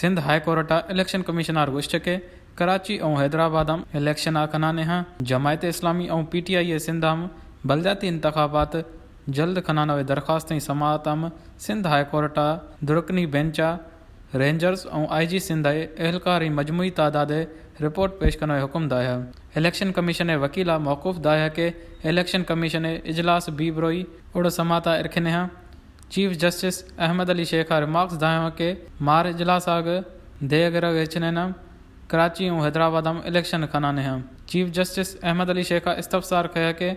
Sindh high court election commissioner गुश्चके कराची और Hyderabad election खनाने हाँ जमायत इस्लामी और PTI सिंध बलदियाती इंतखाबात जल्द खनाने दरख्वास्त समाअत सिंध हाई कोर्ट दुरकनी बेंच रेंजर्स और IG सिंध एहलकार मजमूई तादाद रिपोर्ट पेश करने हुक्म दाया। इलेक्शन कमीशन वकील मौकूफ दाया के इलेक्शन कमीशन इजलास बीबरोई उड़ समाता इरखने हाँ chief justice Ahmed Ali Sheikh remarks दाया के मार इजलास आग देगर वेचने कराची और हैदराबाद इलेक्शन खनाने हाँ चीफ जस्टिस अहमद अली शेख इस्तफसार कहा के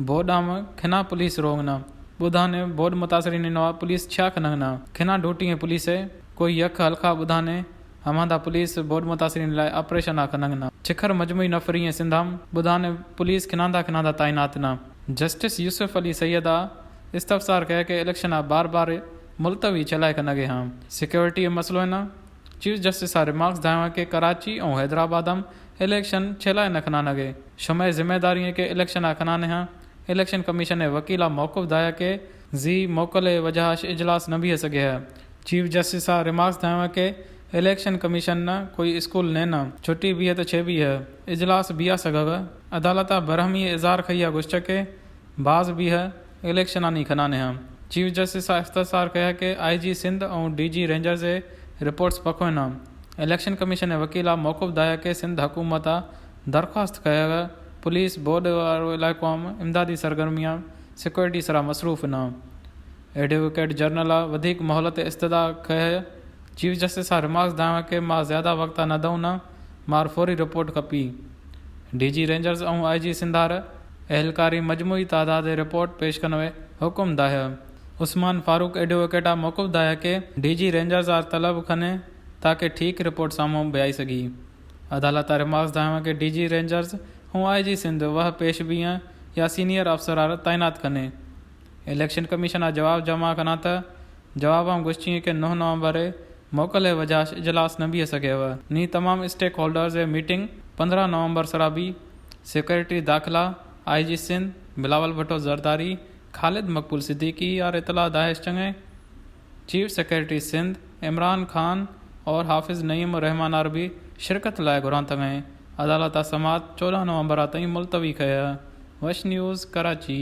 बोर्ड खिना पुलिस रोंग न बुधाने बोर्ड मुतासरीन नवा पुलिस छा खनगना खिना ड्यूटी पुलिस कोई यख हल्का बुधाने हमादा पुलिस बोर्ड मुतासरीन लाए ऑपरेशन खनगना छिखर मजमूई नफरी सिंधाम बुधाने पुलिस खिनादा खिनादा तैनात न जस्टिस यूसुफ अली सैयदा इस्तफसार कह के इलेक्शन बार बार मुलतवी चलाए कनगे हाँ सिक्योरिटी मसलो न चीफ जस्टिस रिमार्क्स दाया के कराची और हैदराबाद इलेक्शन छलाए न खना नगे शुमे जिम्मेदारी के इलेक्शन खनाने हाँ इलेक्शन कमीशन वकीला मौकूफ दाया के जी मोकले वजह इजलास न भी सके है चीफ जस्टिस रिमार्क्स दाया के इलेक्शन कमीशन न कोई स्कूल ने न छुट्टी भी है तो छे भी है इजलास भी आ सगव अदालत बरहमी इजार खैया गुश्च के बाज भी है इलेक्शन आनी खनाने हाँ चीफ जस्टिस इख्तिसार कहा के IG सिंध और DG रेंजर्स रिपोर्ट्स पको न इलेक्शन कमीशन वकीला मौकूफ दाया के सिंध हुकूमत दरख्वास्त कया पुलिस बोर्ड वारो इलाको इमदादी सरगर्मियाँ सिक्योरिटी सरा मसरूफ़ न एडवोकेट जनरल वधिक मोहलत इस्तदा कह चीफ जस्टिस रिमार्क्स दाया के मां ज़्यादा वक्त न दऊं न मार फौरी रिपोर्ट खपी DG रेंजर्स और IG सिंधार एहलकारी मजमूई तादाद रिपोर्ट पेश करने हुक्म दाया उस्मान फारूक एडवोकेटा मौकूफ दाया के DG रेंजर्स तलब खने ताकि ठीक रिपोर्ट सामू बयाई सगी अदालत रिमार्क्स दाया के DG रेंजर्स और IG सिंध वह पेश भी हैं या सीनियर अफसर तैनात कने इलेक्शन कमीशन जवाब जमा कना त जवाब गुश्ची के 9 नवंबर मोकले वजह इजलास न भी सके नी तमाम स्टेक होल्डर्स मीटिंग 15 नवंबर सरा भी सिक्योरिटी दाखिला IG सिंध बिलावल भट्टो जरदारी खालिद मकबूल सिद्दीकी और इतला दाहिश चंगे चीफ सेक्रेटरी सिंध इमरान खान और हाफिज नईम रहमान अरबी शिरकत लाए घुरां तंगे अदालत समात 14 नवंबर ताईं मुलतवी कया। वश न्यूज़ कराची।